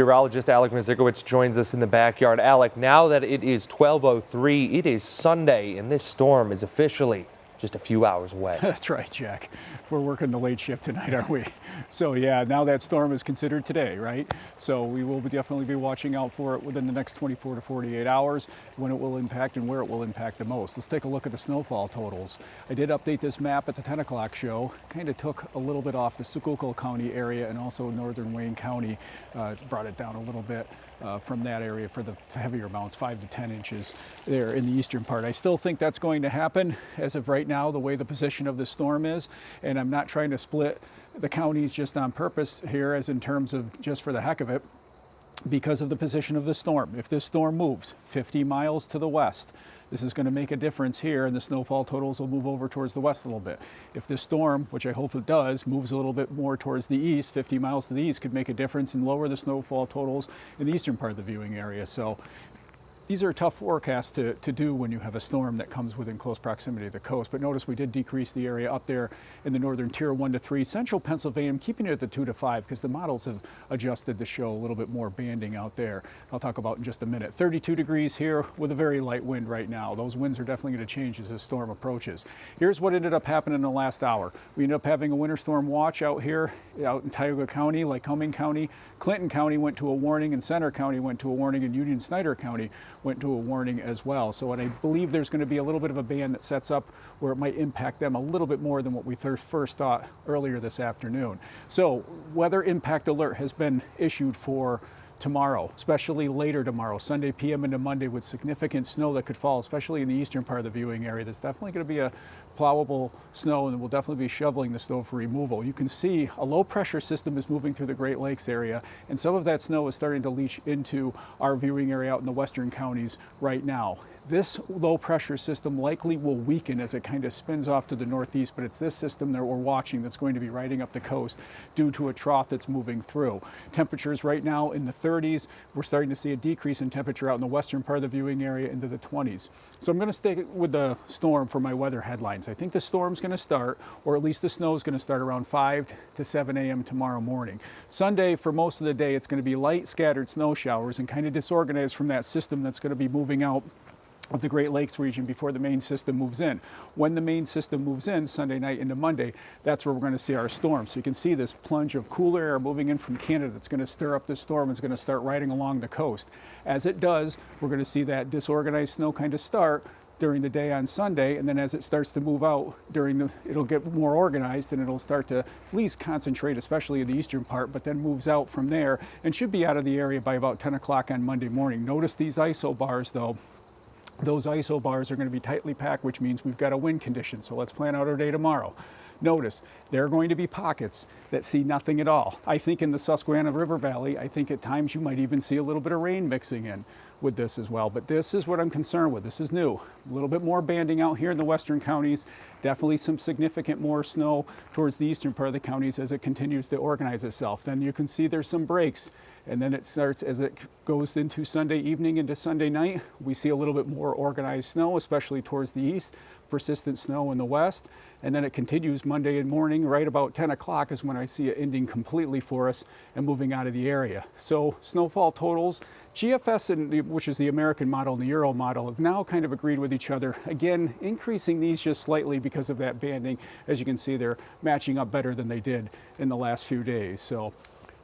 Meteorologist Alec Mazikowicz joins us in the backyard. Alec, now that it is 12:03, it is Sunday, and this storm is officially just a few hours away. That's right, Jack. We're working the late shift tonight, aren't we? So yeah, now that storm is considered today, right? So we will definitely be watching out for it within the next 24 to 48 hours, when it will impact and where it will impact the most. Let's take a look at the snowfall totals. I did update this map at the 10 o'clock show. Kind of took a little bit off the Schuylkill County area and also northern Wayne County. Brought it down a little bit from that area for the heavier amounts, 5 to 10 inches there in the eastern part. I still think that's going to happen as of right now, the way the position of the storm is, and I'm not trying to split the counties just on purpose here, as in terms of just for the heck of it, because of the position of the storm. If this storm moves 50 miles to the west, this is going to make a difference here, and the snowfall totals will move over towards the west a little bit. If this storm, which I hope it does, moves a little bit more towards the east, 50 miles to the east, could make a difference and lower the snowfall totals in the eastern part of the viewing area. So these are tough forecasts to do when you have a storm that comes within close proximity to the coast. But notice we did decrease the area up there in the northern tier 1 to 3. Central Pennsylvania, I'm keeping it at the 2 to 5 because the models have adjusted to show a little bit more banding out there. I'll talk about in just a minute. 32 degrees here with a very light wind right now. Those winds are definitely going to change as the storm approaches. Here's what ended up happening in the last hour. We ended up having a winter storm watch out here out in Tioga County, Lycoming County. Clinton County went to a warning, and Center County went to a warning, and Union Snyder County went to a warning as well. So, and I believe there's going to be a little bit of a band that sets up where it might impact them a little bit more than what we first thought earlier this afternoon. So weather impact alert has been issued for tomorrow, especially later tomorrow, Sunday PM into Monday, with significant snow that could fall, especially in the eastern part of the viewing area. There's definitely going to be a plowable snow, and we'll definitely be shoveling the snow for removal. You can see a low pressure system is moving through the Great Lakes area, and some of that snow is starting to leach into our viewing area out in the western counties right now. This low pressure system likely will weaken as it kind of spins off to the northeast, but it's this system that we're watching that's going to be riding up the coast due to a trough that's moving through. Temperatures right now in the 30s. We're starting to see a decrease in temperature out in the western part of the viewing area into the 20s. So I'm going to stay with the storm for my weather headlines. I think the storm's going to start, or at least the snow is going to start around 5 to 7 a.m. tomorrow morning. Sunday, for most of the day, it's going to be light scattered snow showers and kind of disorganized from that system that's going to be moving out of the Great Lakes region before the main system moves in. When the main system moves in Sunday night into Monday, that's where we're going to see our storm. So you can see this plunge of cooler air moving in from Canada that's going to stir up this storm. It's going to start riding along the coast. As it does, we're going to see that disorganized snow kind of start during the day on Sunday, and then as it starts to move out it'll get more organized, and it'll start to at least concentrate, especially in the eastern part, but then moves out from there and should be out of the area by about 10 o'clock on Monday morning. Notice these isobars though. Those isobars are going to be tightly packed, which means we've got a wind condition. So let's plan out our day tomorrow. Notice there are going to be pockets that see nothing at all. I think in the Susquehanna River Valley, I think at times you might even see a little bit of rain mixing in with this as well. But this is what I'm concerned with. This is new. A little bit more banding out here in the western counties. Definitely some significant more snow towards the eastern part of the counties as it continues to organize itself. Then you can see there's some breaks. And then it starts, as it goes into Sunday evening into Sunday night, we see a little bit more organized snow, especially towards the east, persistent snow in the west. And then it continues Monday morning, right about 10 o'clock is when I see it ending completely for us and moving out of the area. So snowfall totals, GFS, which is the American model, and the Euro model, have now kind of agreed with each other. Again, increasing these just slightly because of that banding. As you can see, they're matching up better than they did in the last few days. So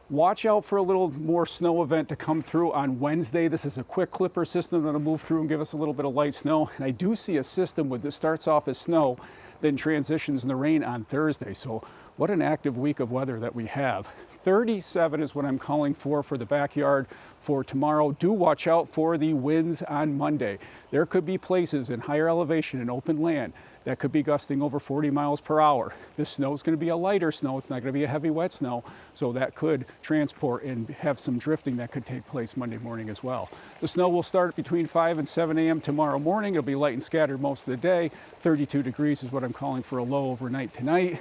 watch out for a little more snow event to come through on Wednesday. This is a quick clipper system that'll move through and give us a little bit of light snow. And I do see a system that starts off as snow, then transitions into rain on Thursday. So what an active week of weather that we have. 37 is what I'm calling for the backyard for tomorrow. Do watch out for the winds on Monday. There could be places in higher elevation and open land that could be gusting over 40 miles per hour. This snow is going to be a lighter snow. It's not going to be a heavy wet snow. So that could transport and have some drifting that could take place Monday morning as well. The snow will start between 5 and 7 a.m. tomorrow morning. It'll be light and scattered most of the day. 32 degrees is what I'm calling for a low overnight tonight.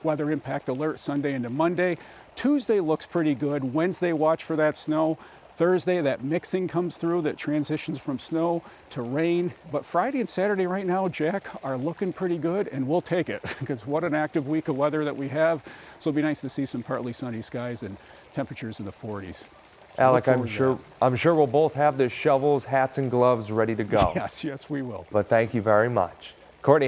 Weather impact alert Sunday into Monday. Tuesday looks pretty good. Wednesday, watch for that snow. Thursday, that mixing comes through that transitions from snow to rain. But Friday and Saturday right now, Jack, are looking pretty good, and we'll take it because what an active week of weather that we have. So it'll be nice to see some partly sunny skies and temperatures in the 40s. Alec, forward to I'm sure we'll both have the shovels, hats, and gloves ready to go. Yes, we will. But thank you very much. Courtney.